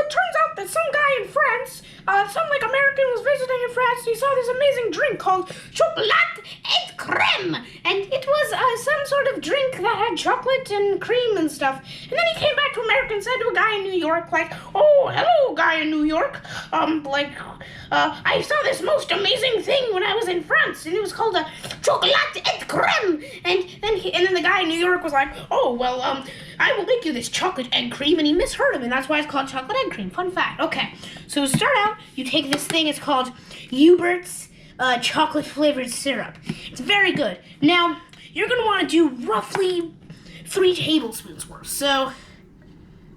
it turns out that some guy in France, some American was visiting in France, and he saw this amazing drink called chocolat et crème, and it was some sort of drink that had chocolate and cream and stuff. And then he came back to America and said to a guy in New York, like, "Oh, hello, guy in New York. I saw this most amazing thing when I was in France, and it was called a chocolat et crème." And then the guy in New York was like, "Oh, well, I will make you this chocolate egg cream," and he misheard him, and that's why it's called chocolate egg cream. Fun fact. Okay, so to start out, you take this thing. It's called Hubert's chocolate flavored syrup. It's very good. Now you're gonna want to do roughly 3 tablespoons worth. So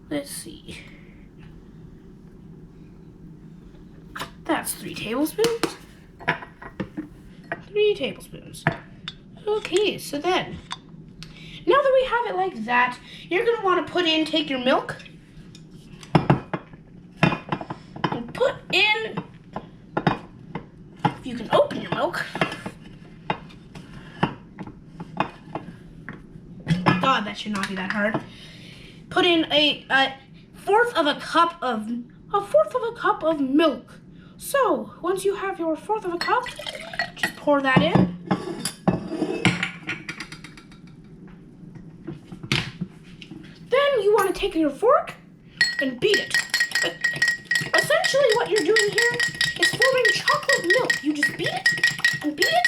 let's see. That's 3 tablespoons. 3 tablespoons. Okay, so then, now that we have it like that, you're going to want to take your milk, and put in, if you can open your milk. God, that should not be that hard. Put in a fourth of a cup of milk. So, once you have your fourth of a cup, just pour that in. Then you want to take your fork and beat it. Essentially what you're doing here is forming chocolate milk. You just beat it and beat it.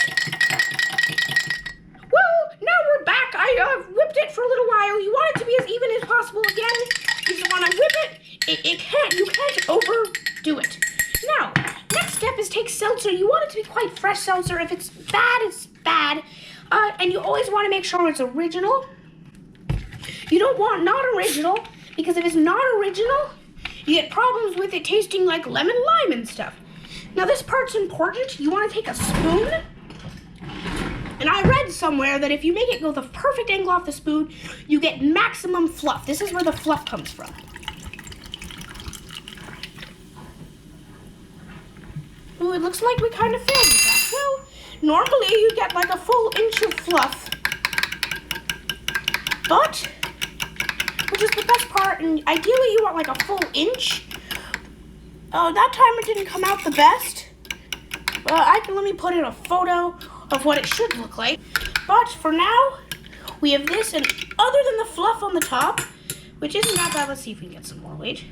Well, now we're back. I whipped it for a little while. You want it to be as even as possible again. You just want to whip it. You can't overdo it. Now, next step is take seltzer. You want it to be quite fresh seltzer. If it's bad, it's bad. And you always want to make sure it's original. You don't want not original, because if it's not original, you get problems with it tasting like lemon lime and stuff. Now this part's important. You want to take a spoon, and I read somewhere that if you make it go the perfect angle off the spoon, you get maximum fluff. This is where the fluff comes from. Oh, it looks like we kind of failed with that. Well, normally you get like a full inch of fluff, but which is the best part, and ideally you want like a full inch. Oh, that time it didn't come out the best. Let me put in a photo of what it should look like. But for now, we have this, and other than the fluff on the top, which isn't that bad, let's see if we can get some more, wait.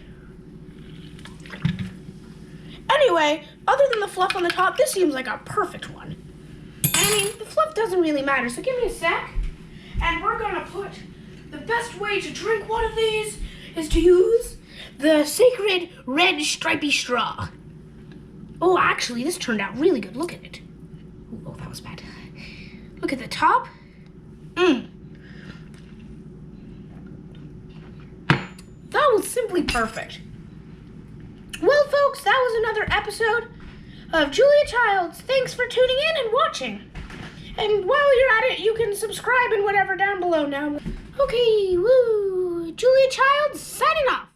Anyway, other than the fluff on the top, this seems like a perfect one. And I mean, the fluff doesn't really matter, so give me a sec, and we're gonna put. The best way to drink one of these is to use the sacred red stripy straw. Oh, actually, this turned out really good. Look at it. Oh, that was bad. Look at the top. That was simply perfect. Well, folks, that was another episode of Julia Childs. Thanks for tuning in and watching. And while you're at it, you can subscribe and whatever down below now. Okay, woo! Julia Childs signing off.